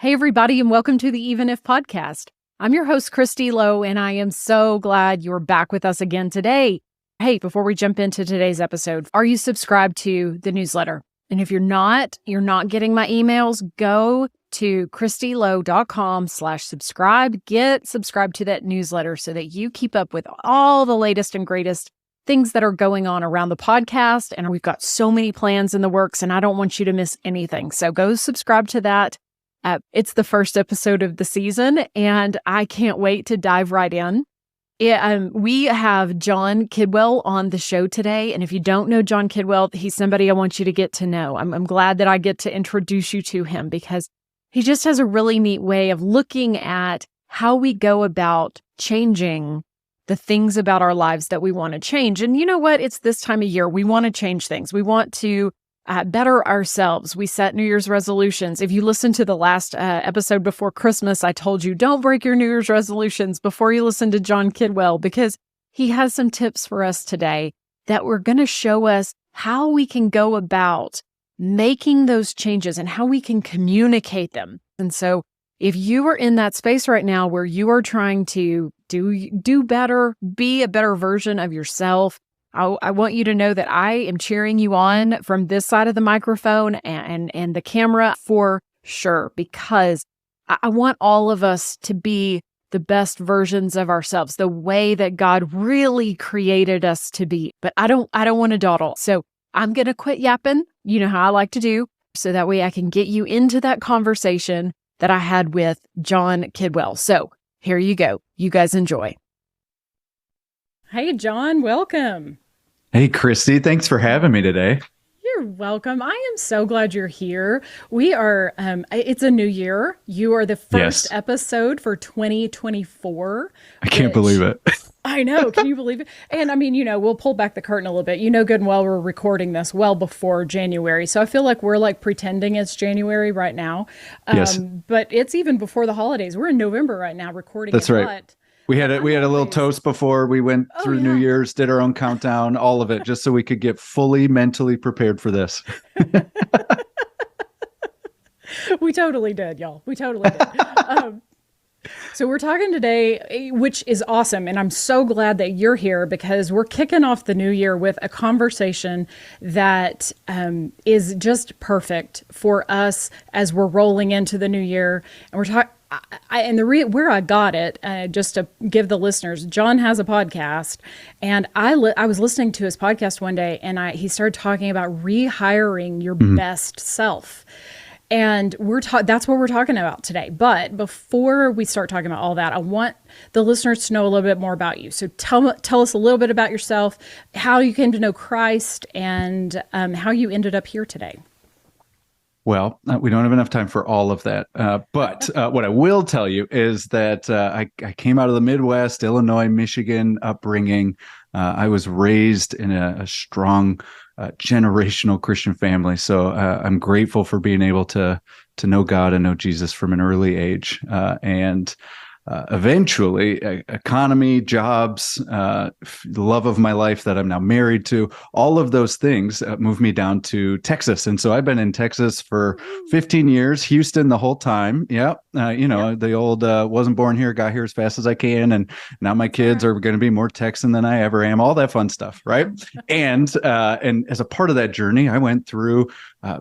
Hey, everybody, and welcome to the Even If podcast. I'm your host, Christy Lowe, and I am so glad you're back with us again today. Hey, before we jump into today's episode, are you subscribed to the newsletter? And if you're not getting my emails, go to christylowe.com/subscribe. Get subscribed to that newsletter so that you keep up with all the latest and greatest things that are going on around the podcast. And we've got so many plans in the works, and I don't want you to miss anything. So go subscribe to that. It's the first episode of the season, and I can't wait to dive right in. We have Jon Kidwell on the show today, and if you don't know Jon Kidwell, he's somebody I want you to get to know. I'm glad that I get to introduce you to him because he just has a really neat way of looking at how we go about changing the things about our lives that we want to change. And you know what? It's this time of year. We want to change things. We want to better ourselves. We set New Year's resolutions. If you listen to the last episode before Christmas, I told you don't break your New Year's resolutions before you listen to Jon Kidwell, because he has some tips for us today that we're going to show us how we can go about making those changes and how we can communicate them. And so if you are in that space right now where you are trying to do better, be a better version of yourself, I want you to know that I am cheering you on from this side of the microphone and the camera for sure, because I want all of us to be the best versions of ourselves, the way that God really created us to be. But I don't want to dawdle. So I'm going to quit yapping. You know how I like to do, so that way I can get you into that conversation that I had with Jon Kidwell. So here you go. You guys enjoy. Hey, Jon, welcome. Hey, Christy. Thanks for having me today. You're welcome. I am so glad you're here. We are, it's a new year. You are the first episode for 2024. I can't believe it. I know. Can you believe it? And I mean, we'll pull back the curtain a little bit. You know good and well we're recording this well before January. So I feel like we're like pretending it's January right now. Yes. But it's even before the holidays. We're in November right now recording. That's right. We had a little toast before we went through New Year's, did our own countdown, all of it, just so we could get fully mentally prepared for this. We totally did, y'all. We totally did. So we're talking today, which is awesome. And I'm so glad that you're here, because we're kicking off the new year with a conversation that is just perfect for us as we're rolling into the new year. And we're talking. Where I got it, just to give the listeners, Jon has a podcast, and I was listening to his podcast one day, and he started talking about rehiring your best self. And that's what we're talking about today. But before we start talking about all that, I want the listeners to know a little bit more about you. So tell us a little bit about yourself, how you came to know Christ, and how you ended up here today. Well, we don't have enough time for all of that. But what I will tell you is that I came out of the Midwest, Illinois, Michigan upbringing. I was raised in a strong generational Christian family. So I'm grateful for being able to know God and know Jesus from an early age. And eventually, economy, jobs, the love of my life that I'm now married to, all of those things moved me down to Texas. And so I've been in Texas for 15 years, Houston the whole time. Yeah. The old wasn't born here, got here as fast as I can. And now my kids are going to be more Texan than I ever am, all that fun stuff. Right. And as a part of that journey, I went through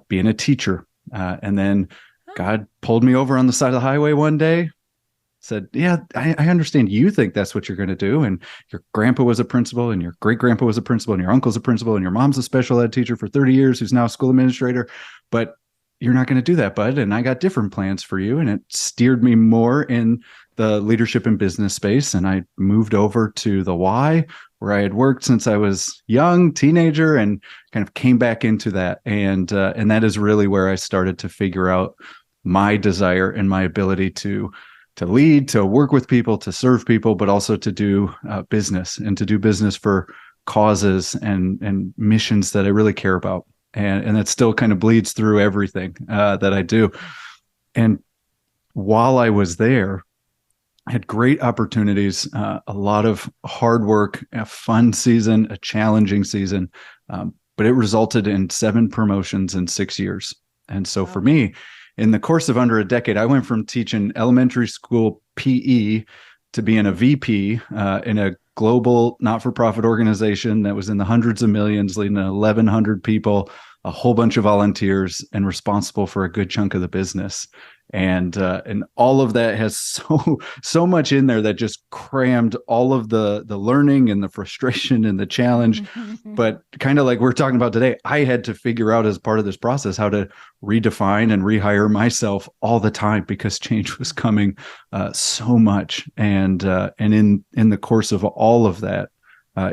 being a teacher. And then God pulled me over on the side of the highway one day. Said, I understand you think that's what you're going to do. And your grandpa was a principal, and your great grandpa was a principal, and your uncle's a principal, and your mom's a special ed teacher for 30 years, who's now a school administrator. But you're not going to do that, bud. And I got different plans for you. And it steered me more in the leadership and business space. And I moved over to the Y, where I had worked since I was young, teenager, and kind of came back into that. And that is really where I started to figure out my desire and my ability to lead, to work with people, to serve people, but also to do business, and to do business for causes and missions that I really care about. And that still kind of bleeds through everything that I do. And while I was there, I had great opportunities, a lot of hard work, a fun season, a challenging season, but it resulted in 7 promotions in 6 years. And so for me, in the course of under a decade, I went from teaching elementary school PE to being a VP in a global not-for-profit organization that was in the hundreds of millions, leading 1,100 people, a whole bunch of volunteers, and responsible for a good chunk of the business. And all of that has so much in there that just crammed all of the learning and the frustration and the challenge. But kind of like we're talking about today, I had to figure out as part of this process how to redefine and rehire myself all the time, because change was coming so much. And in the course of all of that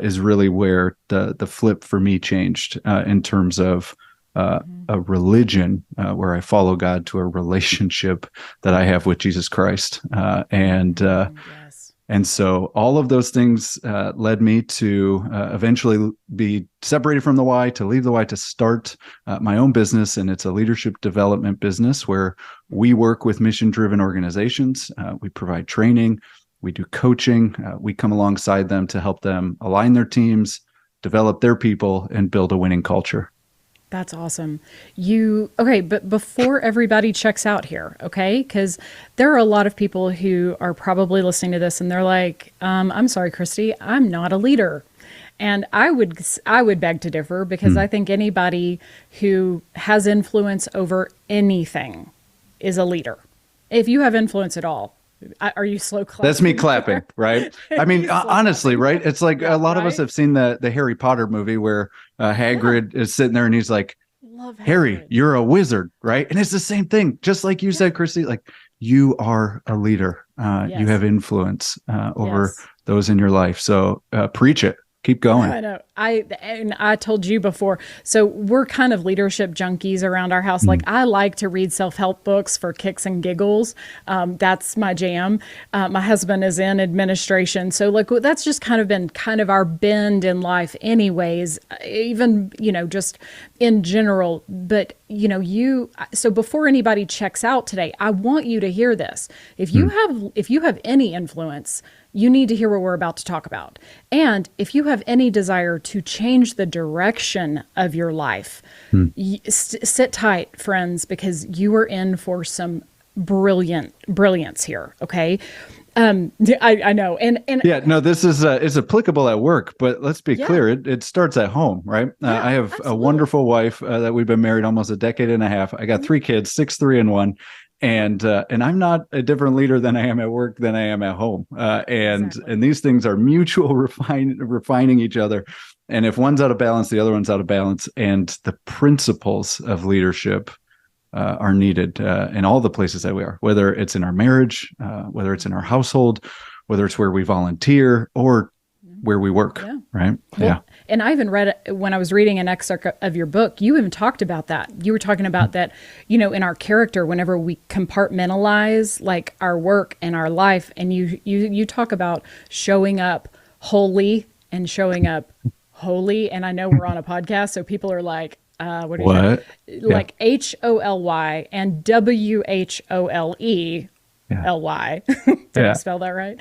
is really where the flip for me changed in terms of a religion where I follow God to a relationship that I have with Jesus Christ. And so all of those things led me to eventually be separated from the Y, to leave the Y, to start my own business. And it's a leadership development business where we work with mission-driven organizations. We provide training. We do coaching. We come alongside them to help them align their teams, develop their people, and build a winning culture. That's awesome. But before everybody checks out here, okay? Because there are a lot of people who are probably listening to this and they're like, I'm sorry, Christy, I'm not a leader. And I would beg to differ, because I think anybody who has influence over anything is a leader. If you have influence at all. Are you slow clapping? That's me clapping, right? I mean, honestly, right? It's like a lot of us have seen the Harry Potter movie where Hagrid is sitting there and he's like, Harry, you're a wizard, right? And it's the same thing. Just like you said, Christy, like you are a leader. You have influence over those in your life. So preach it. Keep going. I know. I told you before. So we're kind of leadership junkies around our house. Like I like to read self-help books for kicks and giggles. That's my jam. My husband is in administration. So like that's just kind of been kind of our bend in life anyways, even, just in general. But, so before anybody checks out today, I want you to hear this. If you have any influence, you need to hear what we're about to talk about. And if you have any desire to change the direction of your life, sit tight, friends, because you are in for some brilliance here. Okay. I know. And yeah, no, this is applicable at work, but let's be clear. It starts at home, right? I have a wonderful wife that we've been married almost a decade and a half. I got 3 kids, 6, 3, and 1. And I'm not a different leader than I am at work than I am at home. And these things are mutual refining each other. And if one's out of balance, the other one's out of balance. And the principles of leadership are needed in all the places that we are, whether it's in our marriage, whether it's in our household, whether it's where we volunteer or where we work, right? Well, and I even read, when I was reading an excerpt of your book, you even talked about that. You were talking about that, in our character, whenever we compartmentalize like our work and our life, and you talk about showing up holy and showing up holy. And I know we're on a podcast, so people are like, what? Like HOLY and WHOLE. LY. Did I spell that right?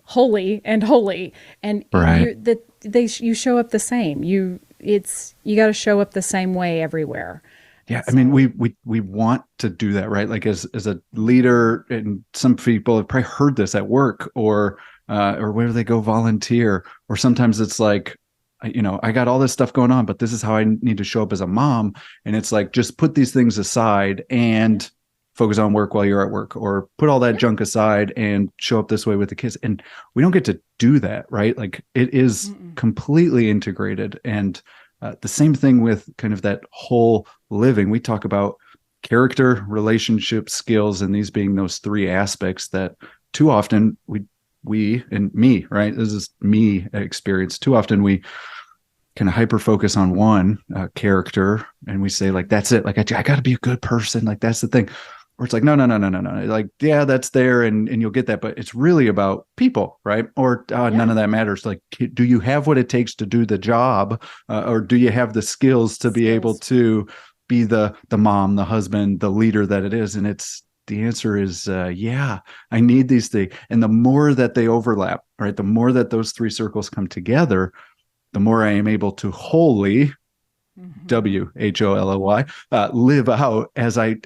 Holy and holy. And you show up the same. You got to show up the same way everywhere. Yeah. So, I mean, we want to do that, right? Like as a leader, and some people have probably heard this at work or where they go volunteer, or sometimes it's like, I got all this stuff going on, but this is how I need to show up as a mom. And it's like, just put these things aside and focus on work while you're at work, or put all that junk aside and show up this way with the kids. And we don't get to do that, right? Like it is completely integrated. And the same thing with kind of that whole living. We talk about character, relationship, skills, and these being those 3 aspects that too often we and me, right? This is me experience. Too often we kind of hyper focus on one character, and we say like, that's it. Like I got to be a good person. Like that's the thing. Or it's like, no. Like, yeah, that's there. And you'll get that. But it's really about people, right? Or none of that matters. Like, do you have what it takes to do the job? Or do you have the skills to be able to be the mom, the husband, the leader that it is? And the answer is, I need these things. And the more that they overlap, right? The more that those 3 circles come together, the more I am able to wholly WHOLLY, live out as I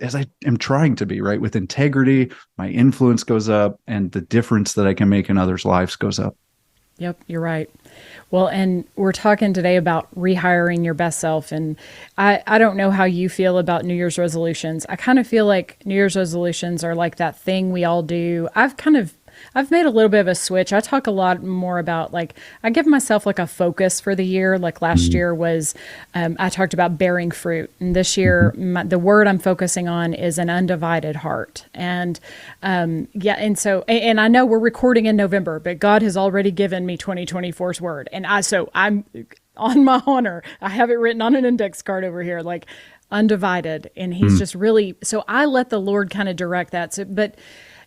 am trying to be, right? With integrity, my influence goes up and the difference that I can make in others' lives goes up. Yep, you're right. Well, and we're talking today about rehiring your best self. And I don't know how you feel about New Year's resolutions. I kind of feel like New Year's resolutions are like that thing we all do. I've made a little bit of a switch. I talk a lot more about like, I give myself like a focus for the year. Like last year was, I talked about bearing fruit. And this year, the word I'm focusing on is an undivided heart. And and so, and I know we're recording in November, but God has already given me 2024's word. And I'm on my honor. I have it written on an index card over here, like undivided. And he's just really, so I let the Lord kind of direct that. So, but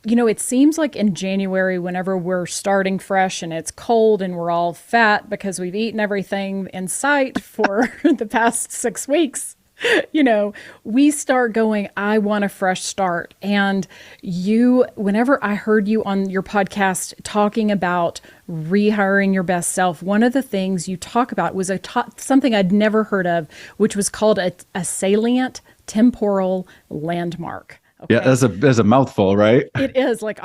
it seems like in January, whenever we're starting fresh and it's cold and we're all fat because we've eaten everything in sight for the past 6 weeks, we start going, I want a fresh start. And whenever I heard you on your podcast talking about rehiring your best self, one of the things you talk about was something I'd never heard of, which was called a salient temporal landmark. Okay. Yeah, that's a mouthful, right? It is like,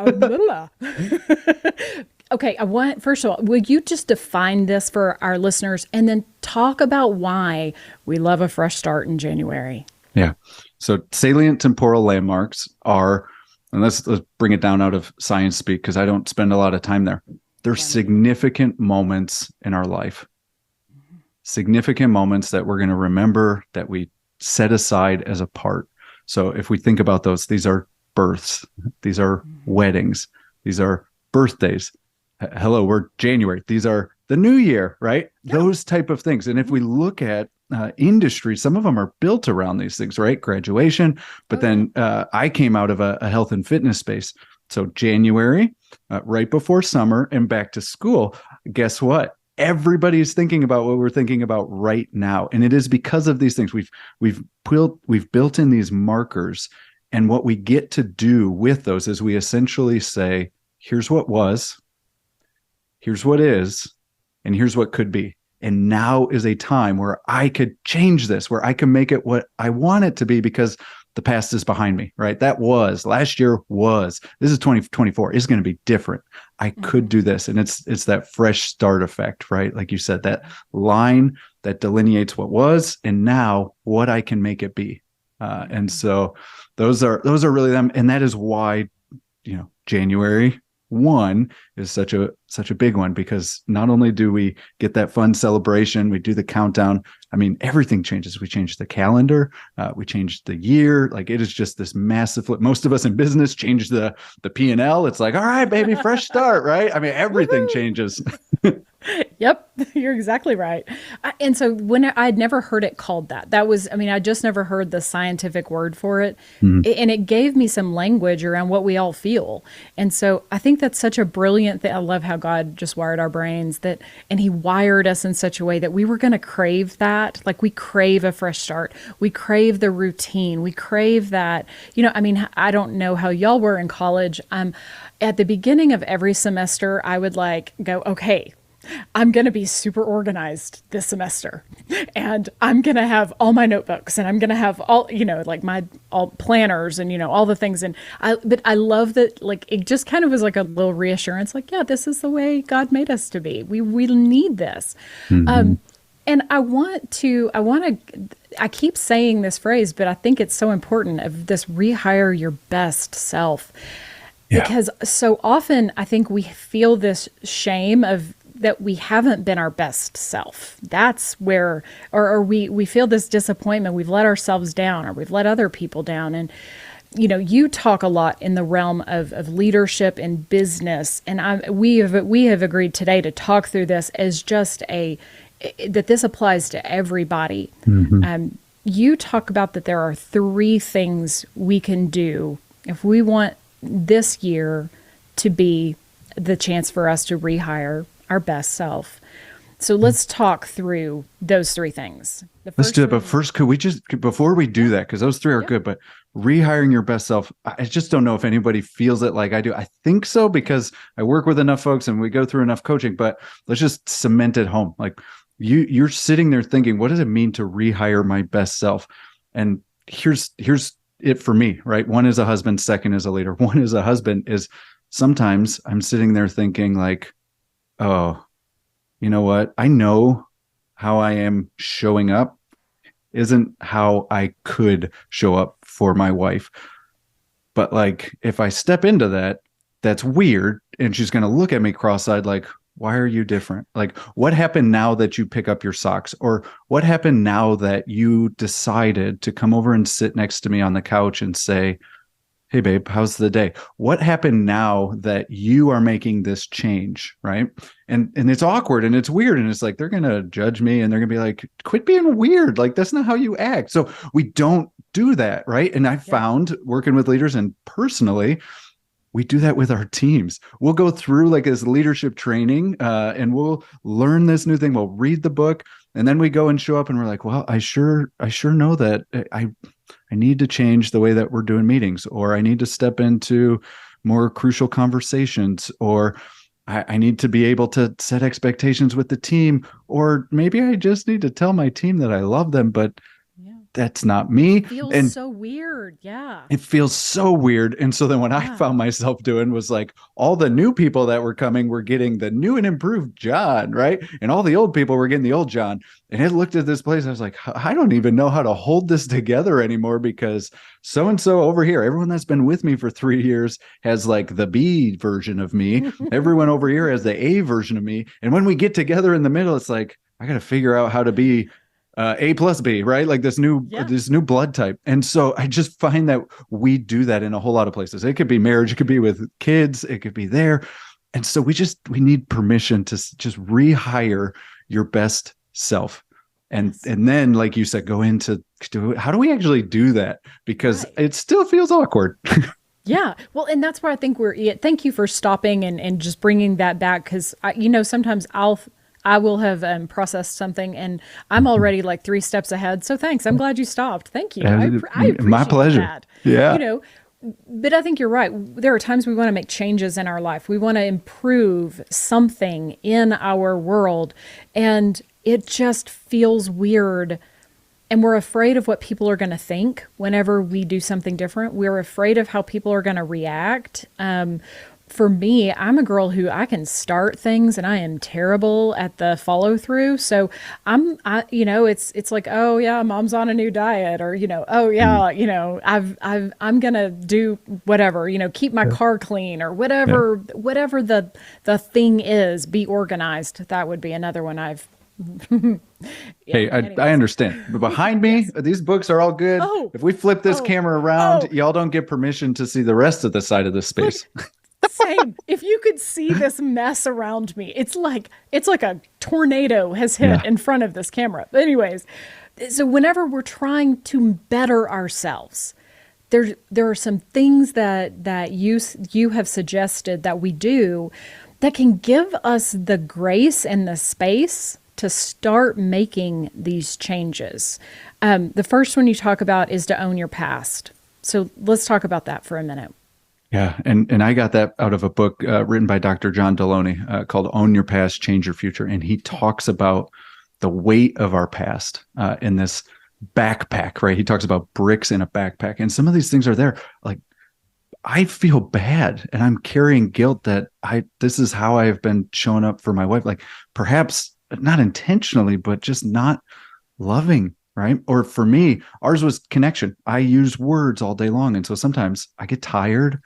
okay, first of all, will you just define this for our listeners and then talk about why we love a fresh start in January? Yeah. So salient temporal landmarks are, and let's bring it down out of science speak because I don't spend a lot of time there. They're significant moments in our life, significant moments that we're going to remember that we set aside as a part. So if we think about those, these are births, these are weddings, these are birthdays. Hello, we're January. These are the new year, right? Yeah. Those type of things. And if we look at industry, some of them are built around these things, right? Graduation. But then I came out of a health and fitness space. So January, right before summer and back to school, guess what? Everybody's thinking about what we're thinking about right now. And it is because of these things. We've built in these markers. And what we get to do with those is we essentially say, here's what was, here's what is, and here's what could be. And now is a time where I could change this, where I can make it what I want it to be because the past is behind me, right? That was last year was, this is 2024 is going to be different. I could do this. And it's that fresh start effect, right? Like you said, that line that delineates what was and now what I can make it be. And so those are really them. And that is why, January 1 is such a big one, because not only do we get that fun celebration, we do the countdown. I mean, everything changes. We change the calendar, we change the year. Like it is just this massive flip. Most of us in business change the P&L. It's like, all right, baby, fresh start, right? I mean, everything changes. Yep, you're exactly right. And so when I'd never heard it called that, I just never heard the scientific word for it. And it gave me some language around what we all feel. And so I think that's such a brilliant thing. I love how God just wired our brains and he wired us in such a way that we were going to crave that. Like we crave a fresh start. We crave the routine. We crave that, I don't know how y'all were in college. At the beginning of every semester, I would go, okay, I'm going to be super organized this semester and I'm going to have all my notebooks and I'm going to have all, my all planners and, all the things. But I love that, it just kind of was like a little reassurance, yeah, this is the way God made us to be. We need this. And I keep saying this phrase, but I think it's so important of this rehire your best self. Yeah. Because so often I think we feel this shame of that we haven't been our best self. That's where, or we feel this disappointment. We've let ourselves down or we've let other people down. And, you talk a lot in the realm of leadership and business. And we have agreed today to talk through this as just that this applies to everybody. You talk about that there are 3 things we can do if we want this year to be the chance for us to rehire our best self. So let's talk through those 3 things. Let's do it. But first, could we before we do that, because those 3 are good, but rehiring your best self, I just don't know if anybody feels it like I do. I think so because I work with enough folks and we go through enough coaching, but let's just cement it home. you're sitting there thinking, what does it mean to rehire my best self? And here's it for me, right? One is a husband, second is a leader. One is a husband is sometimes I'm sitting there thinking like, oh, you know what? I know how I am showing up isn't how I could show up for my wife. But like, if I step into that, that's weird. And she's going to look at me cross-eyed like, why are you different? Like, what happened now that you pick up your socks? Or what happened now that you decided to come over and sit next to me on the couch and say, hey, babe, how's the day? What happened now that you are making this change? Right. And it's awkward and it's weird. And it's like, they're going to judge me and they're going to be like, quit being weird. Like, that's not how you act. So we don't do that. Right. And I found working with leaders and personally, we do that with our teams. We'll go through like this leadership training and we'll learn this new thing. We'll read the book and then we go and show up and we're like, well, I sure know that I need to change the way that we're doing meetings, or I need to step into more crucial conversations, or I need to be able to set expectations with the team, or maybe I just need to tell my team that I love them, but that's not me. It feels so weird. Yeah. It feels so weird. And so then what I found myself doing was like all the new people that were coming were getting the new and improved John, right? And all the old people were getting the old John. And I looked at this place. I was like, I don't even know how to hold this together anymore because so-and-so over here, everyone that's been with me for 3 years has like the B version of me. Everyone over here has the A version of me. And when we get together in the middle, it's like, I got to figure out how to be A plus B, right? Like this new blood type. And so I just find that we do that in a whole lot of places. It could be marriage, it could be with kids, it could be there. And so we need permission to just rehire your best self. And then, like you said, go into how do we actually do that? Because it still feels awkward. Yeah. Well, and that's where I think thank you for stopping and just bringing that back. Because, sometimes I will have processed something and I'm already like 3 steps ahead. So thanks. I'm glad you stopped. Thank you. I appreciate my pleasure. That. Yeah. But I think you're right. There are times we want to make changes in our life. We want to improve something in our world. And it just feels weird. And we're afraid of what people are going to think whenever we do something different. We're afraid of how people are going to react. For me, I'm a girl who I can start things and I am terrible at the follow through. So it's like, oh yeah, mom's on a new diet, or, oh yeah, I'm going to do whatever, keep my car clean, or whatever the thing is, be organized. That would be another one I've Hey, I understand. But behind me, these books are all good. If we flip this camera around, y'all don't get permission to see the rest of the side of this space. Same. If you could see this mess around me, it's like a tornado has hit in front of this camera. But anyways, so whenever we're trying to better ourselves, there are some things that you have suggested that we do that can give us the grace and the space to start making these changes. The first one you talk about is to own your past. So let's talk about that for a minute. Yeah. And I got that out of a book written by Dr. John Deloney called Own Your Past, Change Your Future. And he talks about the weight of our past in this backpack, right? He talks about bricks in a backpack. And some of these things are there. Like, I feel bad and I'm carrying guilt that this is how I've been showing up for my wife. Like, perhaps not intentionally, but just not loving. Right. Or for me, ours was connection. I use words all day long. And so sometimes I get tired,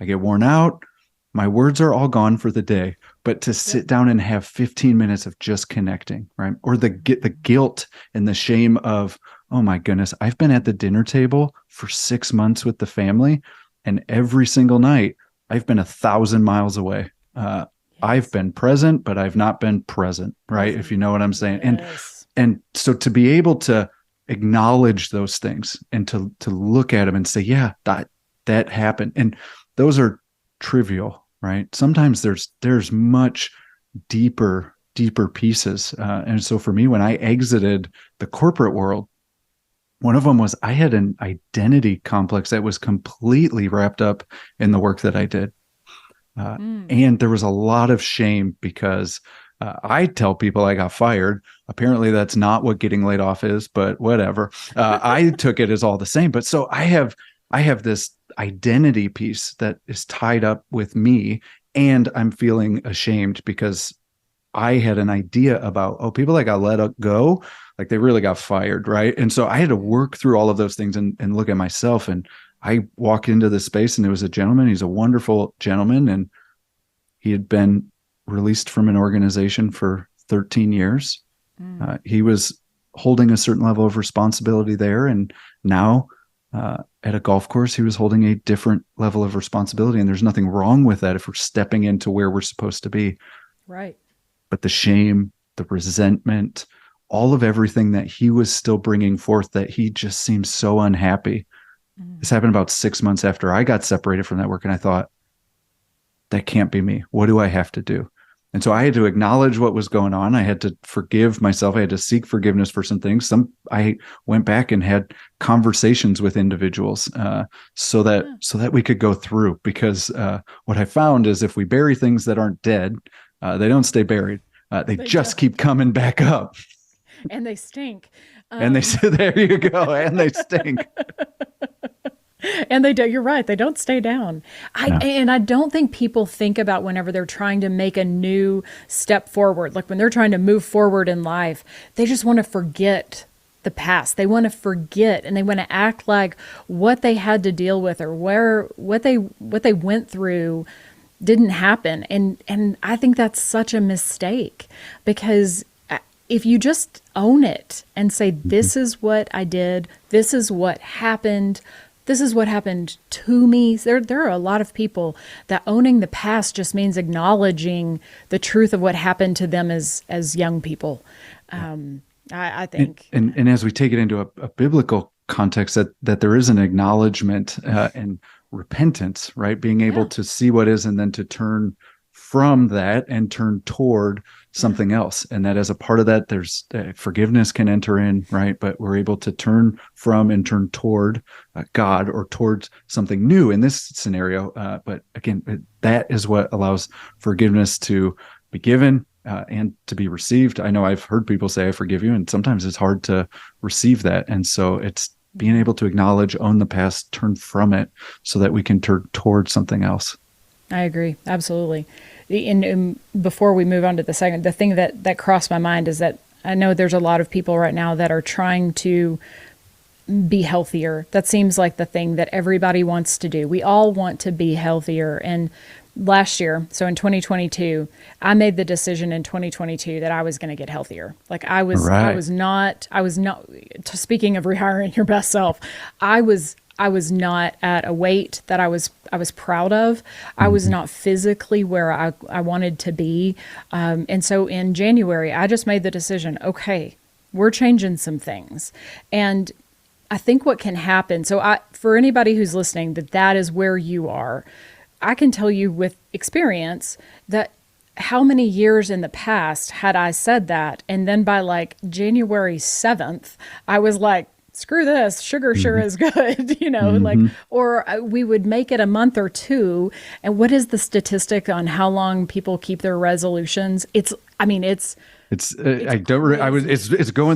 I get worn out. My words are all gone for the day. But to sit down and have 15 minutes of just connecting, right? Or the guilt and the shame of, oh my goodness, I've been at the dinner table for 6 months with the family. And every single night I've been 1,000 miles away. I've been present, but I've not been present. Right. If you know what I'm saying. And so to be able to acknowledge those things and to look at them and say, yeah, that happened. And those are trivial, right? Sometimes there's much deeper pieces. And so for me, when I exited the corporate world, one of them was I had an identity complex that was completely wrapped up in the work that I did. And there was a lot of shame because I tell people I got fired. Apparently that's not what getting laid off is, but whatever. I took it as all the same. But so I have this identity piece that is tied up with me, and I'm feeling ashamed because I had an idea about, oh, people that got let go, like they really got fired, right? And so I had to work through all of those things and look at myself. And I walked into this space, and there was a gentleman. He's a wonderful gentleman, and he had been released from an organization for 13 years. He was holding a certain level of responsibility there, and now at a golf course, he was holding a different level of responsibility. And there's nothing wrong with that if we're stepping into where we're supposed to be. Right. But the shame, the resentment, all of everything that he was still bringing forth, that he just seemed so unhappy. This happened about 6 months after I got separated from that work. And I thought, that can't be me. What do I have to do? And so I had to acknowledge what was going on. I had to forgive myself. I had to seek forgiveness for some things. I went back and had conversations with individuals so that we could go through. Because what I found is if we bury things that aren't dead, they don't stay buried. They just keep coming back up. And they stink. And they say, there you go. And they stink. And they do. You're right. They don't stay down. And I don't think people think about whenever they're trying to make a new step forward, like when they're trying to move forward in life, they just want to forget the past. They want to forget, and they want to act like what they had to deal with or what they went through didn't happen. And I think that's such a mistake, because if you just own it and say, this is what I did, this is what happened, this is what happened to me. There are a lot of people that owning the past just means acknowledging the truth of what happened to them as young people. I think. And as we take it into a biblical context, that there is an acknowledgement and repentance, right? Being able to see what is, and then to turn from that and turn toward something else. And that as a part of that, there's forgiveness can enter in, right? But we're able to turn from and turn toward God or towards something new in this scenario. But again, that is what allows forgiveness to be given and to be received. I know I've heard people say, I forgive you, and sometimes it's hard to receive that. And so it's being able to acknowledge, own the past, turn from it so that we can turn towards something else. I agree. Absolutely. And before we move on to the second, the thing that crossed my mind is that I know there's a lot of people right now that are trying to be healthier. That seems like the thing that everybody wants to do. We all want to be healthier. And last year, so in 2022, I made the decision in 2022 that I was going to get healthier. Like I was not, speaking of rehiring your best self, I was not at a weight that I was proud of. I was not physically where I wanted to be. And so in January, I just made the decision, okay, we're changing some things. And I think what can happen, for anybody who's listening, that is where you are, I can tell you with experience that how many years in the past had I said that, and then by like January 7th, I was like, screw this, sugar sure is good, or we would make it a month or two. And what is the statistic on how long people keep their resolutions? It's going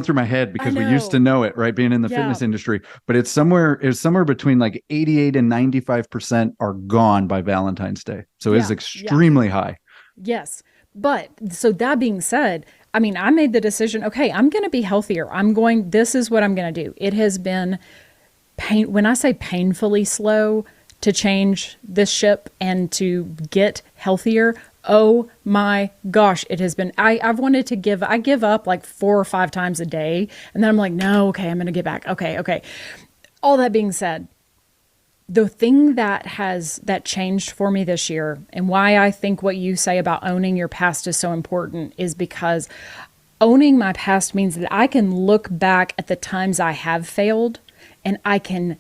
through my head because we used to know it, right? Being in the fitness industry, but it's somewhere between like 88 and 95% are gone by Valentine's Day. So it's extremely high. Yes. But so that being said, I made the decision, okay, I'm going to be healthier. This is what I'm going to do. It has been when I say painfully slow to change this ship and to get healthier. Oh my gosh, it has been, I've wanted to I give up like 4 or 5 times a day. And then I'm like, no, okay, I'm going to get back. Okay. All that being said, the thing that changed for me this year, and why I think what you say about owning your past is so important, is because owning my past means that I can look back at the times I have failed, and I can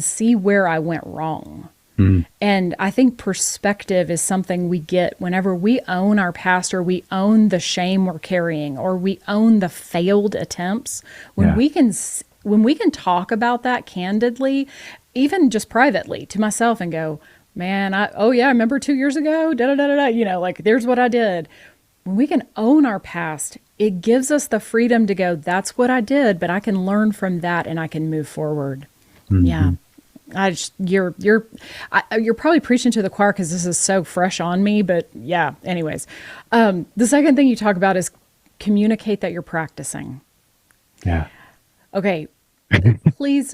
see where I went wrong. And I think perspective is something we get whenever we own our past, or we own the shame we're carrying, or we own the failed attempts. When we can talk about that candidly, even just privately to myself, and go, man, I remember 2 years ago, like, there's what I did. when we can own our past, it gives us the freedom to go, that's what I did, but I can learn from that and I can move forward. Yeah. Mhm. You're probably preaching to the choir because this is so fresh on me, but yeah, anyways. The second thing you talk about is communicate that you're practicing. Yeah. Okay. Please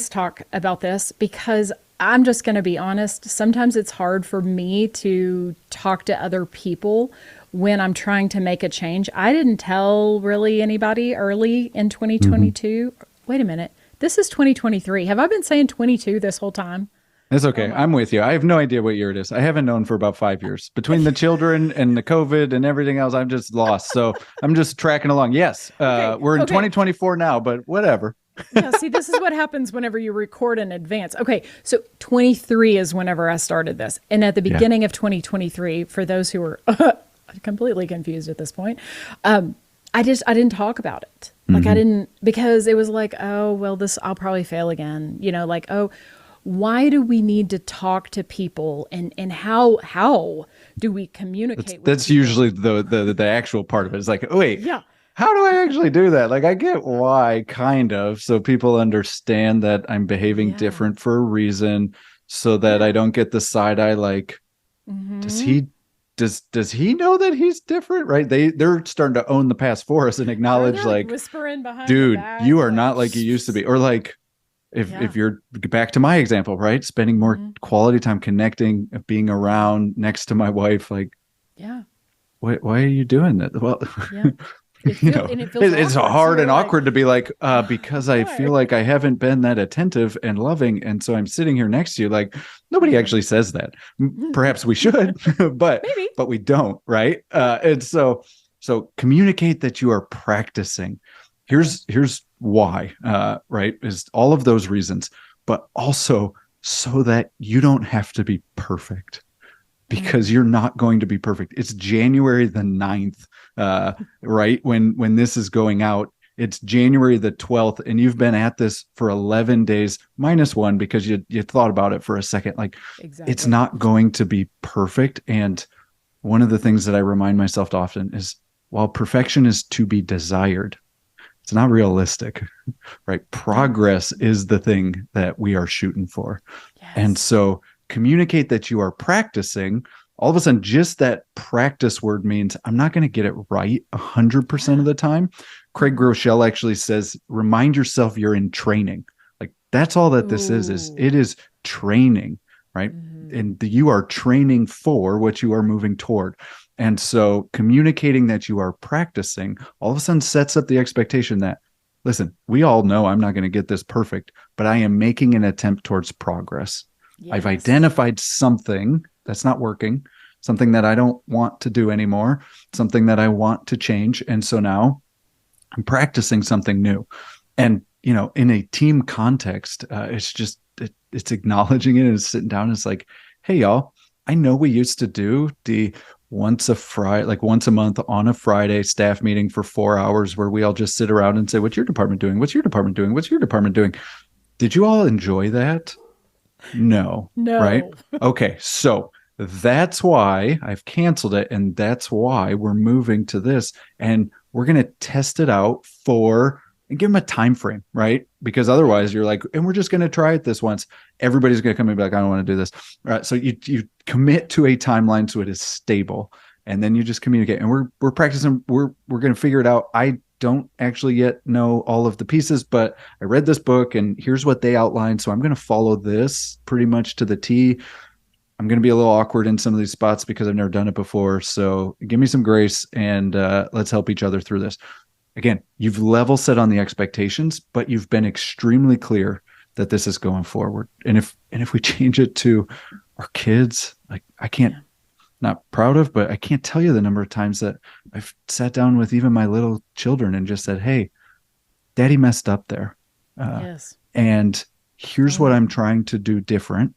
talk about this because I'm just going to be honest. Sometimes it's hard for me to talk to other people when I'm trying to make a change. I didn't tell really anybody early in Mhm. 2022. Wait a minute. This is 2023. Have I been saying 22 this whole time? It's Oh okay. my I'm God. with you. I have no idea what year it is. I haven't known for about 5 years. Between the children and the COVID and everything else, I'm just lost. So I'm just tracking along. Yes, Okay. we're in Okay. 2024 now, but whatever. Yeah, see, this is what happens whenever you record in advance. Okay, so 23 is whenever I started this. And at the Yeah. beginning of 2023, for those who are completely confused at this point, I didn't talk about it. Like I Hmm. didn't, because it was like, oh, well, I'll probably fail again. Like, oh, why do we need to talk to people and how do we That's communicate with that's people? usually the actual part of it. It's like, oh, wait, Yeah. how do I actually do that? Like, I get why, kind of, so people understand that I'm behaving Yeah. different for a reason, so that I Yeah. don't get the side eye. Like, does Mm-hmm. he does he know that he's different? Right? They're starting to own the past for us and Oh acknowledge, yeah, like like, whispering behind your dude, you back, are like not like you used to be. Or like, yeah. if you're back to my example, right? Spending more Mm-hmm. quality time connecting, being Yeah. around next to my wife, like, Yeah. why are you doing that? Well, Yeah. It feels it's awkward. So hard you're and like, awkward to be like, because I feel why? like I haven't been that attentive and loving. And so I'm sitting here next to you. Like, nobody Mm-hmm. actually says that. Perhaps we should, but Maybe. we don't, right? Yeah. And so communicate that you are practicing. Okay. Here's why, right? Is all of those reasons, but also so that you don't have to be perfect, because Mm. you're not going to be perfect. It's January the 9th, right? When this is going out, it's January the 12th, and you've been at this for 11 days minus one because you thought about it for a second. Like, it's Exactly. not going to be perfect. And one of the things that I remind myself often is, while perfection is to be desired, it's not realistic, right? Yeah. Progress is the thing that we are shooting for. And Yes. so communicate that you are practicing. All of a sudden, just that practice word means I'm not going to get it right 100% Yeah. of the time. Craig Mm-hmm. Groeschel actually says, remind yourself you're in training. Like, that's all that this is Ooh. it is training, right? Mm-hmm. And you are training for what you are moving toward. And so communicating that you are practicing all of a sudden sets up the expectation that, listen, we all know I'm not going to get this perfect, but I am making an attempt towards progress. I've Yes. identified something that's not working, something that I don't want to do anymore, something that I want to change. And so now I'm practicing something new. And, in a team context, it's just, it's acknowledging it and sitting down. And it's like, hey, y'all, I know we used to do the once a month on a Friday staff meeting for 4 hours where we all just sit around and say, what's your department doing? What's your department doing? What's your department doing? Did you all enjoy that? No, right? No. Okay, so that's why I've canceled it, and that's why we're moving to this, and we're going to test it out for and give them a time frame, right? Because Yeah. otherwise, you're like, and we're just going to try it this once. Everybody's going to come and be like, I don't want to do this. All right, so you commit to a timeline so it is stable, and then you just communicate. And we're practicing. We're going to figure it out. I don't actually yet know all of the pieces, but I read this book and here's what they outlined. So I'm going to follow this pretty much to the T. I'm going to be a little awkward in some of these spots because I've never done it before. So give me some grace and let's help each other through this. Again, you've level set on the expectations, but you've been extremely clear that this is going forward. And if we change it to our kids, like, I can't, Yeah. not proud of, but I can't tell you the number of times that I've sat down with even my little children and just said, hey, daddy messed up there. Uh, Yes. and here's Own what it. I'm trying to do different.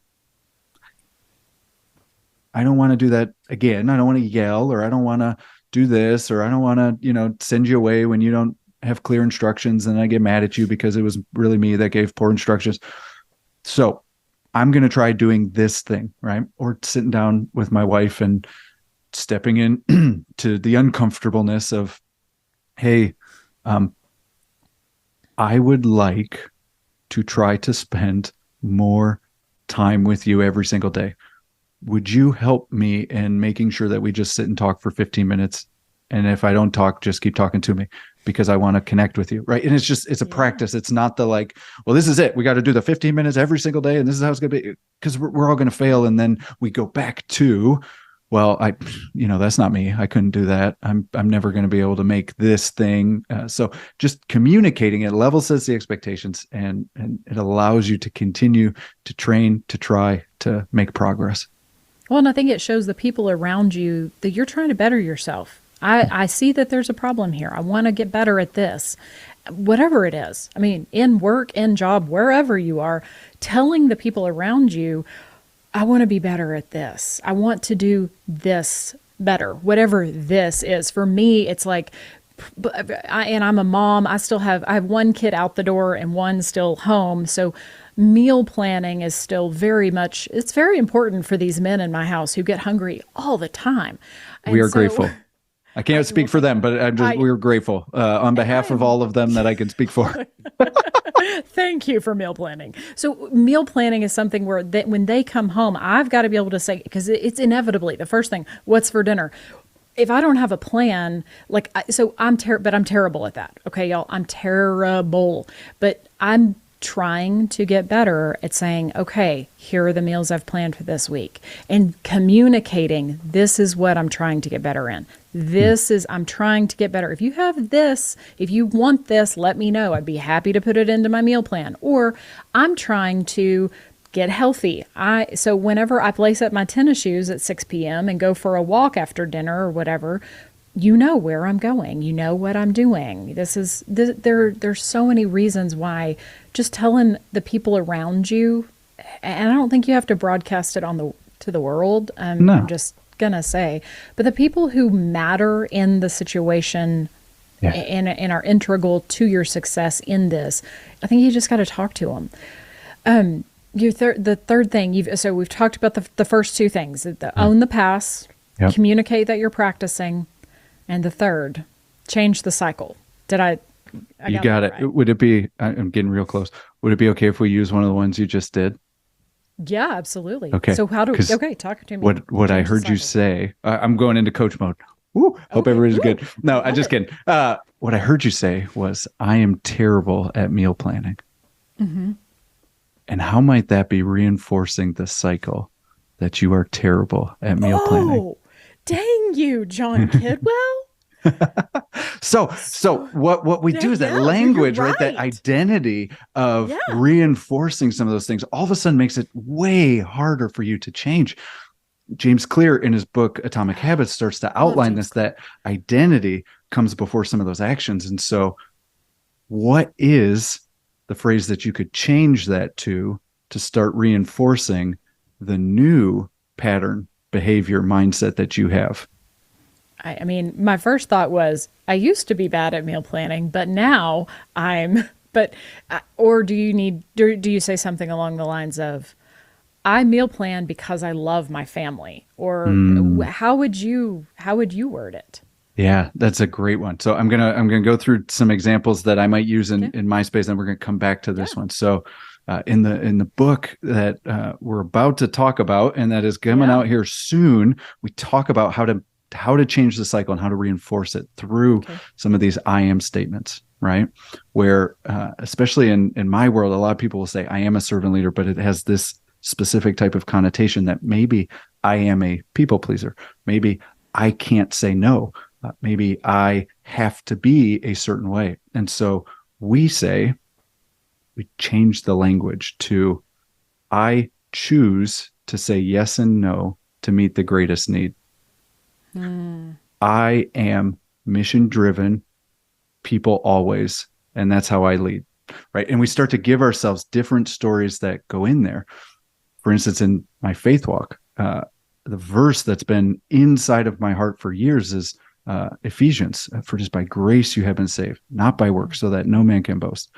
I don't want to do that again. I don't want to yell, or I don't want to do this, or I don't want to, send you away when you don't have clear instructions and I get mad at you because it was really me that gave poor instructions. So I'm going to try doing this thing, right? Or sitting down with my wife and stepping in to the uncomfortableness of, hey, I would like to try to spend more time with you every single day. Would you help me in making sure that we just sit and talk for 15 minutes? And if I don't talk, just keep talking to me because I want to connect with you. Right. And it's a practice. It's not the like, well, this is it. We got to do the 15 minutes every single day. And this is how it's going to be, because we're all going to fail. And then we go back to, well, that's not me. I couldn't do that. I'm never going to be able to make this thing. So just communicating it level sets the expectations, and it allows you to continue to train, to try to make progress. Well, and I think it shows the people around you that you're trying to better yourself. I see that there's a problem here. I want to get better at this, whatever it is. I mean, in work, in job, wherever you are, telling the people around you, I want to be better at this. I want to do this better, whatever this is. For me, it's like, and I'm a mom. I have one kid out the door and one still home. So meal planning is still it's very important for these men in my house who get hungry all the time. And we are grateful. I can't speak for them, but we're grateful on behalf of all of them that I can speak for. Thank you for meal planning. So meal planning is something where when they come home, I've got to be able to say, because it's inevitably the first thing, what's for dinner? If I don't have a plan, I'm terrible at that. Okay, y'all, I'm terrible, but I'm trying to get better at saying, okay, here are the meals I've planned for this week, and communicating, this is what I'm trying to get better in. I'm trying to get better. If you have this, if you want this, let me know. I'd be happy to put it into my meal plan. Or I'm trying to get healthy. So whenever I lace up my tennis shoes at 6 p.m. and go for a walk after dinner or whatever, you know where I'm going. You know what I'm doing. There's so many reasons why just telling the people around you, and I don't think you have to broadcast it to the world. No. I'm just gonna say, but the people who matter in the situation and are integral to your success in this, I think you just got to talk to them. The third thing so we've talked about the first two things: own the pass, communicate that you're practicing. And the third, change the cycle. You got it. Right? Would it be, I'm getting real close. Would it be okay if we use one of the ones you just did? Yeah, absolutely. Okay. So talk to me. What I heard you say, I'm going into coach mode. Woo, hope everybody's good. No, I'm just kidding. What I heard you say was, I am terrible at meal planning. Mm-hmm. And how might that be reinforcing the cycle that you are terrible at meal planning? Dang you, Jon Kidwell. So what we do is that language, right? That identity of reinforcing some of those things all of a sudden makes it way harder for you to change. James Clear in his book Atomic Habits starts to outline this, that identity comes before some of those actions. And so what is the phrase that you could change that to start reinforcing the new pattern, behavior, mindset that you have? I mean, my first thought was, I used to be bad at meal planning, but now or do you say something along the lines of, I meal plan because I love my family? Or how would you word it? Yeah, that's a great one. So I'm gonna go through some examples that I might use in my space, and we're gonna come back to this one. So in the book that we're about to talk about, and that is coming out here soon, we talk about how to change the cycle and how to reinforce it through some of these I am statements, right? Where especially in my world, a lot of people will say I am a servant leader, but it has this specific type of connotation that maybe I am a people pleaser. Maybe I can't say no. Maybe I have to be a certain way. And so we change the language to, I choose to say yes and no to meet the greatest need. I am mission driven, people always, and that's how I lead, right? And we start to give ourselves different stories that go in there. For instance, in my faith walk, the verse that's been inside of my heart for years is Ephesians, for just by grace you have been saved, not by works, so that no man can boast.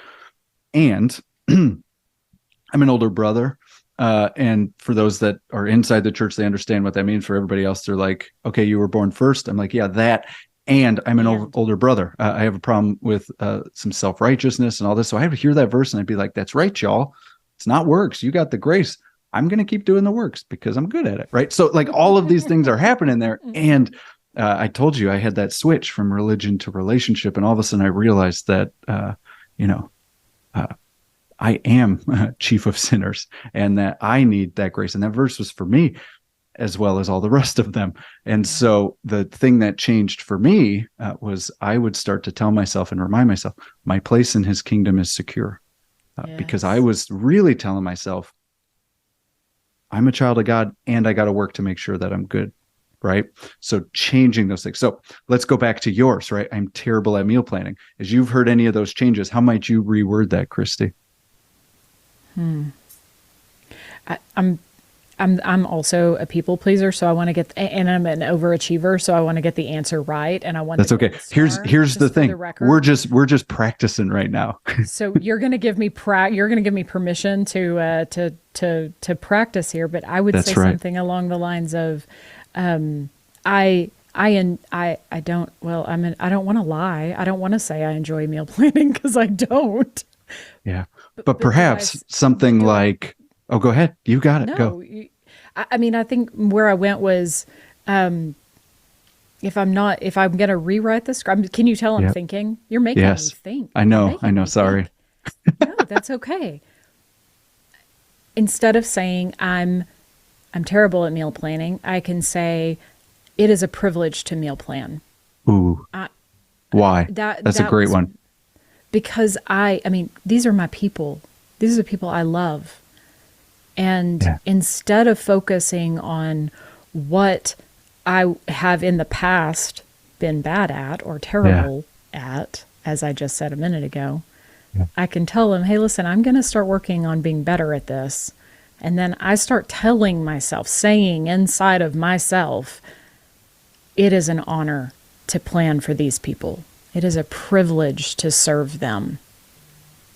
And I'm an older brother, And for those that are inside the church, they understand what that means. For everybody else, they're like, okay, you were born first. I'm like, yeah, that. And I'm an older brother. I have a problem with some self-righteousness and all this. So I have to hear that verse and I'd be like, that's right, y'all. It's not works. You got the grace. I'm going to keep doing the works because I'm good at it. Right. So like all of these things are happening there. And I told you I had that switch from religion to relationship. And all of a sudden I realized that, I am chief of sinners and that I need that grace. And that verse was for me as well as all the rest of them. And so the thing that changed for me was I would start to tell myself and remind myself, my place in his kingdom is secure. Because I was really telling myself, I'm a child of God and I got to work to make sure that I'm good. Right. So changing those things. So let's go back to yours, right? I'm terrible at meal planning. As you've heard any of those changes, how might you reword that, Christy? I'm also a people pleaser, so I want to get, and I'm an overachiever, so I want to get the answer right, and I want. That's okay. Here's the thing. We're just practicing right now. So you're going to give me permission to practice here, but I would say something along the lines of, I don't want to lie. I don't want to say I enjoy meal planning because I don't. Yeah, but perhaps something like. Oh, go ahead. You got it. Go. I mean, I think where I went was, if I'm going to rewrite the script, can you tell I'm thinking? You're making me think. I know. Sorry. No, that's okay. Instead of saying I'm terrible at meal planning, I can say it is a privilege to meal plan. Ooh. Why? That's a great one. Because I mean, these are my people. These are the people I love. And instead of focusing on what I have in the past been bad at or terrible at, as I just said a minute ago, I can tell them, hey, listen, I'm going to start working on being better at this. And then I start telling myself, saying inside of myself, it is an honor to plan for these people. It is a privilege to serve them.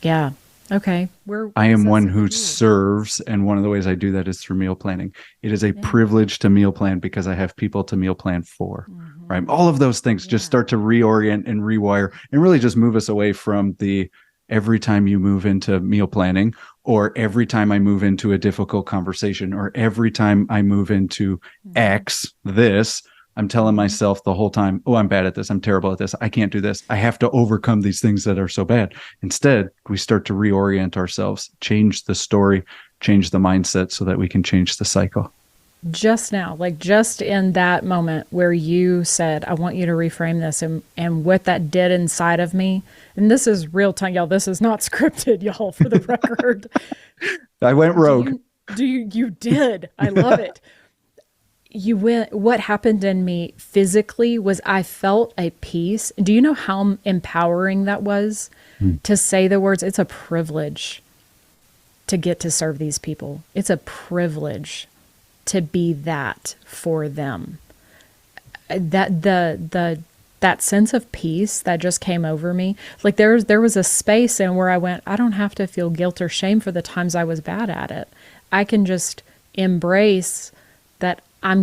Yeah. Okay. I am one who serves, and one of the ways I do that is through meal planning. It is a privilege to meal plan because I have people to meal plan for, right? All of those things just start to reorient and rewire and really just move us away from the every time you move into meal planning, or every time I move into a difficult conversation, or every time I move into X, this, I'm telling myself the whole time, oh, I'm bad at this. I'm terrible at this. I can't do this. I have to overcome these things that are so bad. Instead, we start to reorient ourselves, change the story, change the mindset so that we can change the cycle. Just now, like just in that moment where you said, I want you to reframe this, and what that did inside of me, and this is real time, y'all, this is not scripted, y'all, for the record. I went rogue. You did. I love it. What happened in me physically was I felt a peace. Do you know how empowering that was to say the words? It's a privilege to get to serve these people. It's a privilege to be that for them. That sense of peace that just came over me. Like there was a space in where I went, I don't have to feel guilt or shame for the times I was bad at it. I can just embrace that. Ooh,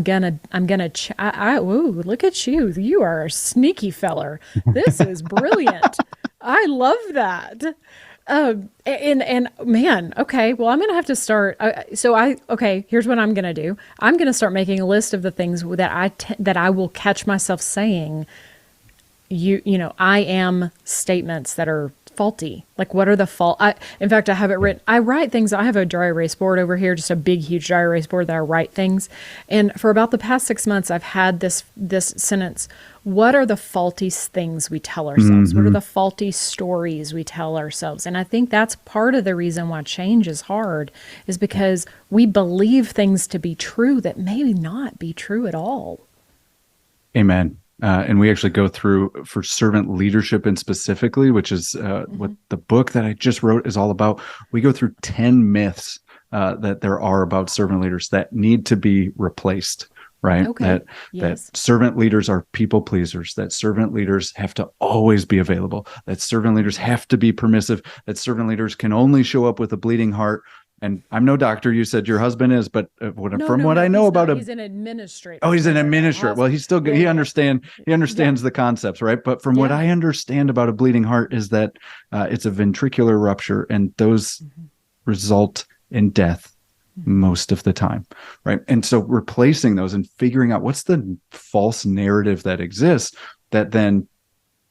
look at you. You are a sneaky feller. This is brilliant. I love that. And man, okay, well, I'm going to have to start. Here's what I'm going to do. I'm going to start making a list of the things that I will catch myself saying, I am statements that are faulty. Like, what are the fault? In fact, I have it written. I write things. I have a dry erase board over here, just a big, huge dry erase board that I write things. And for about the past 6 months, I've had this sentence. What are the faulty things we tell ourselves? What are the faulty stories we tell ourselves? And I think that's part of the reason why change is hard, is because we believe things to be true that may not be true at all. Amen. And we actually go through for servant leadership and specifically, which is what the book that I just wrote is all about. We go through 10 myths that there are about servant leaders that need to be replaced, right? Okay. That servant leaders are people pleasers, that servant leaders have to always be available, that servant leaders have to be permissive, that servant leaders can only show up with a bleeding heart And I'm no doctor. You said your husband is, but from what No, I know he's about not. him, He's an administrator. oh, he's an at a administrator. Well, he's still good. Yeah, yeah, He yeah, understands the concepts, right? But from what yeah. I understand about a bleeding heart is that it's a ventricular rupture, and those result in death most of the time, right? And so replacing those and figuring out what's the false narrative that exists, that then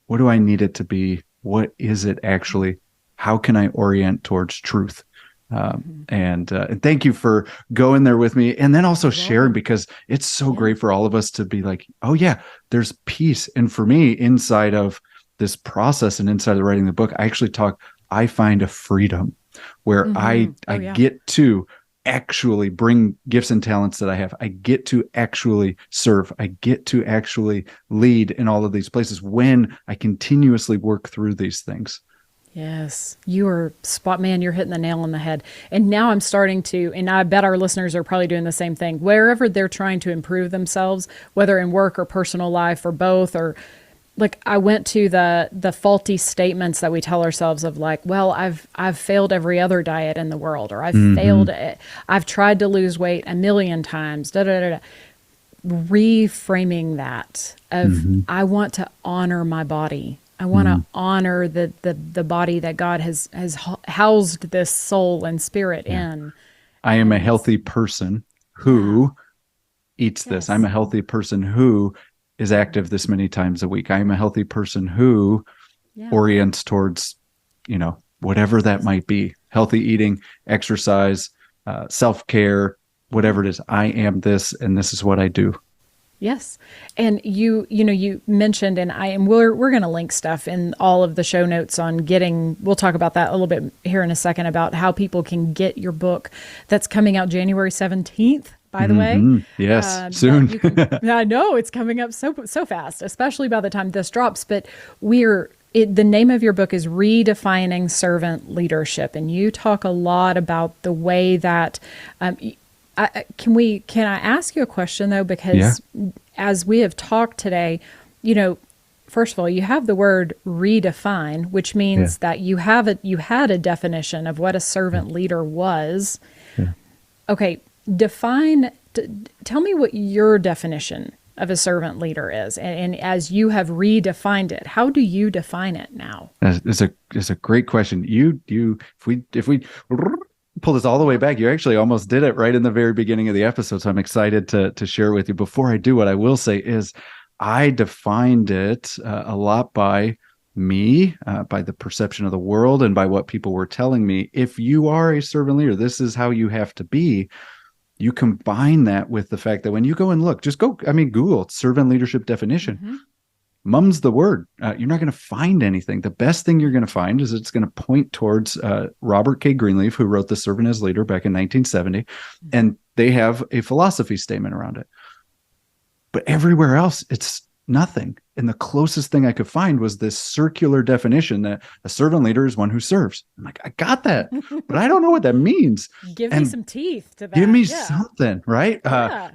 what do I need it to be? What is it actually? How can I orient towards truth? And thank you for going there with me, and then also sharing, because it's so great for all of us to be like, oh yeah, there's peace. And for me, inside of this process and inside of writing the book, I find a freedom where I get to actually bring gifts and talents that I have. I get to actually serve. I get to actually lead in all of these places when I continuously work through these things. Yes, you are spot, man. You're hitting the nail on the head. And now I'm starting to, and I bet our listeners are probably doing the same thing. Wherever they're trying to improve themselves, whether in work or personal life or both, or like I went to the faulty statements that we tell ourselves of like, well, I've failed every other diet in the world, or I've tried to lose weight a million times. Reframing that of I want to honor my body. I want to honor the body that God has housed this soul and spirit in. I am a healthy person who eats this. I'm a healthy person who is active this many times a week. I am a healthy person who orients towards, whatever that might be. Healthy eating, exercise, self-care, whatever it is. I am this, and this is what I do. Yes. And you mentioned, and we're going to link stuff in all of the show notes on we'll talk about that a little bit here in a second, about how people can get your book that's coming out January 17th, by the way. Yes, soon. I know it's coming up so fast, especially by the time this drops, but the name of your book is Redefining Servant Leadership. And you talk a lot about the way that, can I ask you a question though? Because as we have talked today, first of all, you have the word redefine, which means that you had a definition of what a servant leader was. Yeah. Okay. Tell me what your definition of a servant leader is. And as you have redefined it, how do you define it now? It's a great question. If we pull this all the way back, you actually almost did it right in the very beginning of the episode. So I'm excited to share it with you. Before I do, what I will say is I defined it a lot by me, by the perception of the world, and by what people were telling me. If you are a servant leader, this is how you have to be. You combine that with the fact that when you go and look, Google servant leadership definition. Mum's the word. You're not going to find anything. The best thing you're going to find is it's going to point towards Robert K. Greenleaf, who wrote The Servant as Leader back in 1970. And they have a philosophy statement around it. But everywhere else, it's nothing. And the closest thing I could find was this circular definition that a servant leader is one who serves. I'm like, I got that, but I don't know what that means. Give me some teeth to that. Give me something, right?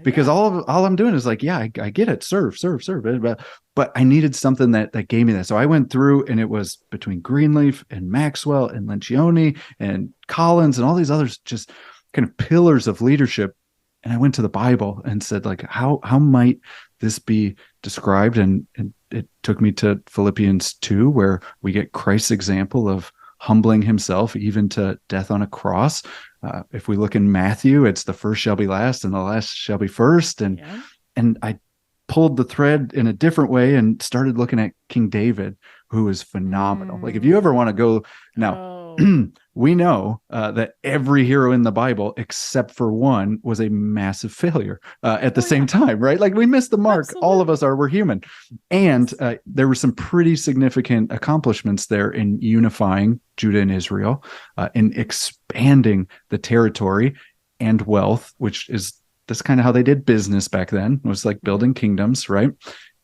Because all I'm doing is like, I get it. Serve. But I needed something that gave me that. So I went through, and it was between Greenleaf and Maxwell and Lencioni and Collins and all these others, just kind of pillars of leadership. And I went to the Bible and said, like, how might this be described? And it took me to Philippians 2, where we get Christ's example of humbling himself even to death on a cross. If we look in Matthew, it's the first shall be last and the last shall be first. And I pulled the thread in a different way and started looking at King David, who is phenomenal. Like, if you ever want to go now, we know that every hero in the Bible, except for one, was a massive failure at the same time, right? Like, we missed the mark. Absolutely. All of us we're human. And there were some pretty significant accomplishments there in unifying Judah and Israel, in expanding the territory and wealth, that's kind of how they did business back then. It was like building kingdoms, right?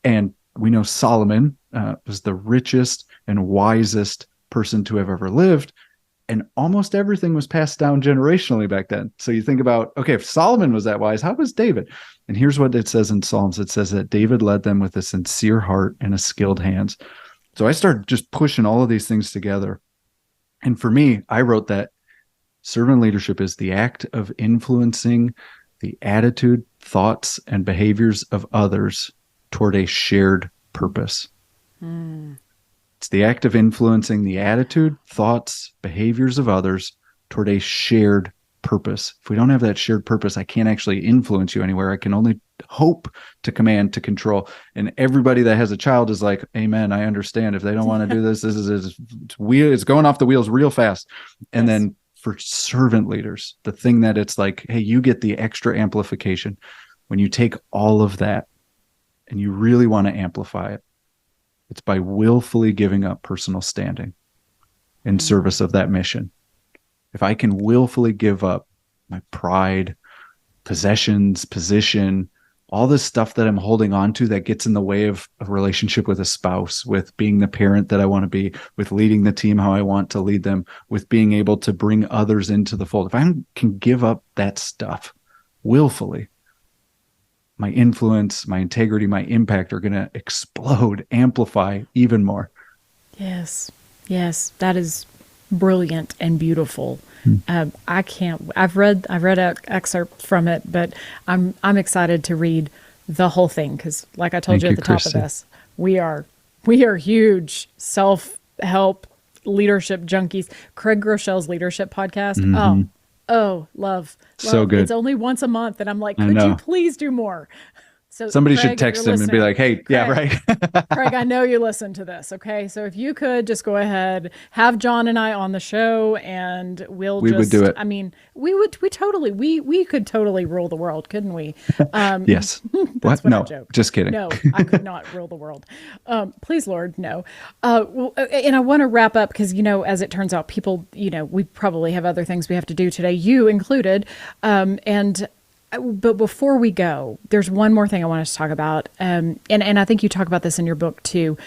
And we know Solomon was the richest and wisest person to have ever lived. And almost everything was passed down generationally back then. So you think about, okay, if Solomon was that wise, how was David? And here's what it says in Psalms. It says that David led them with a sincere heart and a skilled hands. So I started just pushing all of these things together. And for me, I wrote that Servant leadership is the act of influencing the attitude, thoughts, and behaviors of others toward a shared purpose. It's the act of influencing the attitude, thoughts, behaviors of others toward a shared purpose. If we don't have that shared purpose, I can't actually influence you anywhere. I can only hope to command, to control. And everybody that has a child is like, amen, I understand. If they don't want to do this, it's going off the wheels real fast. And then for servant leaders, the thing that it's like, hey, you get the extra amplification when you take all of that and you really want to amplify it. It's by willfully giving up personal standing in service of that mission. If I can willfully give up my pride, possessions, position, all this stuff that I'm holding on to that gets in the way of a relationship with a spouse, with being the parent that I want to be, with leading the team how I want to lead them, with being able to bring others into the fold. If I can give up that stuff willfully, my influence, my integrity, my impact are going to explode, amplify even more. Yes. That is brilliant and beautiful. I've read excerpts from it, but I'm excited to read the whole thing. Cause like I told you at the top of this, we are huge self-help leadership junkies. Craig Groeschel's leadership podcast. Oh, love. So good. It's only once a month. And I'm like, could you please do more? So somebody should text him and be like, hey, Craig, yeah, right. Craig, I know you listen to this. Okay. So if you could just go ahead, have Jon and I on the show, and we would do it. I mean, we could totally rule the world, couldn't we? Yes. What? No, just kidding. No, I could not rule the world. Please, Lord, no. Well, and I want to wrap up because, as it turns out, people, we probably have other things we have to do today, you included. But before we go, there's one more thing I want us to talk about. And I think you talk about this in your book too,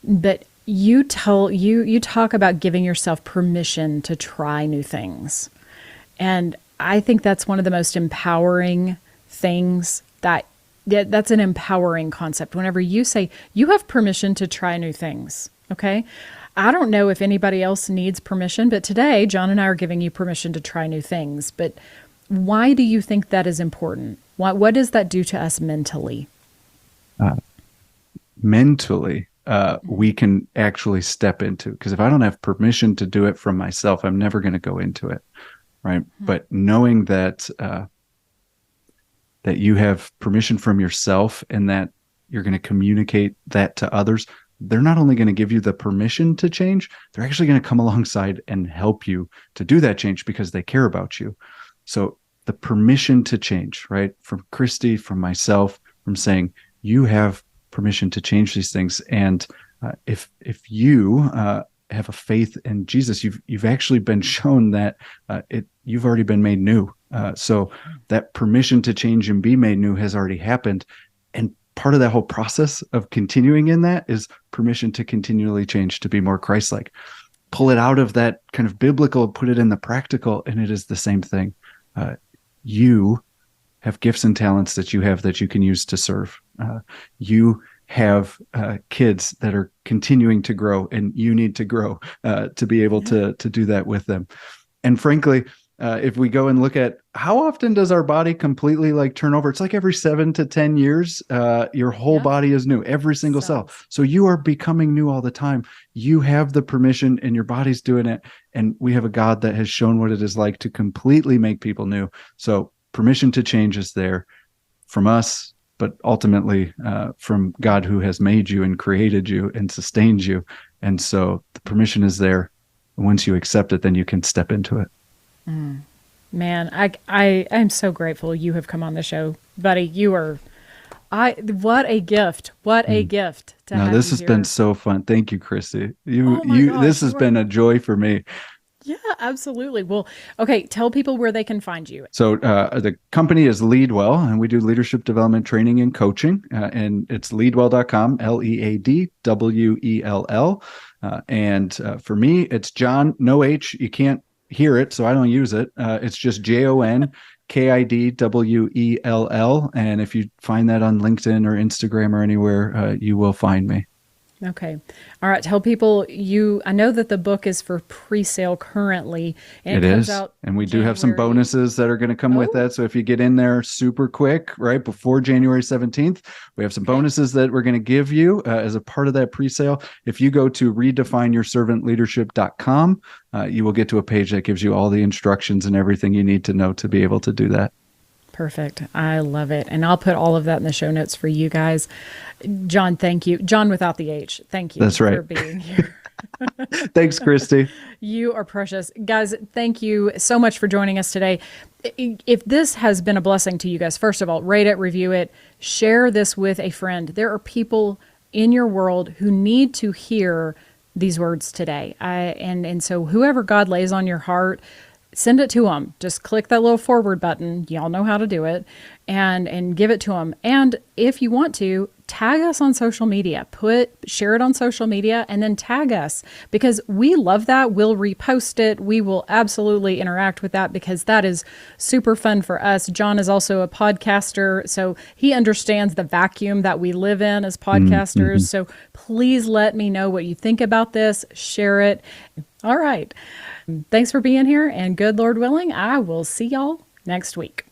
but you talk about giving yourself permission to try new things. And I think that's one of the most empowering things that's an empowering concept. Whenever you say you have permission to try new things. Okay. I don't know if anybody else needs permission, but today Jon and I are giving you permission to try new things. But why do you think that is important? What does that do to us mentally? Mentally, we can actually step into, because if I don't have permission to do it from myself, I'm never going to go into it, right? Mm-hmm. But knowing that that you have permission from yourself and that you're going to communicate that to others, they're not only going to give you the permission to change, they're actually going to come alongside and help you to do that change because they care about you. So the permission to change, right? From Christy, from myself, from saying, you have permission to change these things. And if you have a faith in Jesus, you've actually been shown that you've already been made new. So that permission to change and be made new has already happened. And part of that whole process of continuing in that is permission to continually change, to be more Christ-like. Pull it out of that kind of biblical, put it in the practical, and it is the same thing. You have gifts and talents that you can use to serve. You have kids that are continuing to grow, and you need to grow to be able to do that with them. And frankly, if we go and look at how often does our body completely turn over, it's like every 7 to 10 years, your whole body is new, every single cell. So you are becoming new all the time. You have the permission and your body's doing it. And we have a God that has shown what it is like to completely make people new. So permission to change is there from us, but ultimately from God who has made you and created you and sustained you. And so the permission is there. And once you accept it, then you can step into it. Man, I'm so grateful you have come on the show, buddy. What a gift. What a gift to have this you has here. been so fun. Thank you, Christy. This has been a joy for me. Yeah, absolutely. Well, okay. Tell people where they can find you. So the company is Leadwell, and we do leadership development training and coaching. And it's leadwell.com, Leadwell. And for me, it's Jon, no H. You can't hear it, so I don't use it. It's just JonKidwell. And if you find that on LinkedIn or Instagram or anywhere, you will find me. Okay. All right. Tell people I know that the book is for pre-sale currently, and It it comes is. out And we do have some January. bonuses that are going to come with Oh, that. So if you get in there super quick, right before January 17th, we have some okay. bonuses that we're going to give you as a part of that pre-sale. If you go to redefineyourservantleadership.com, you will get to a page that gives you all the instructions and everything you need to know to be able to do that. Perfect. I love it. And I'll put all of that in the show notes for you guys. Jon, thank you. Jon without the H. Thank you That's right. for being here. Thanks, Christy. You are precious. Guys, thank you so much for joining us today. If this has been a blessing to you guys, first of all, rate it, review it, share this with a friend. There are people in your world who need to hear these words today. And so whoever God lays on your heart, send it to them. Just click that little forward button. Y'all know how to do it, and give it to them. And if you want to, tag us on social media. Share it on social media and then tag us, because we love that. We'll repost it. We will absolutely interact with that because that is super fun for us. Jon is also a podcaster, so he understands the vacuum that we live in as podcasters. Mm-hmm. So please let me know what you think about this. Share it. All right. Thanks for being here, and good Lord willing, I will see y'all next week.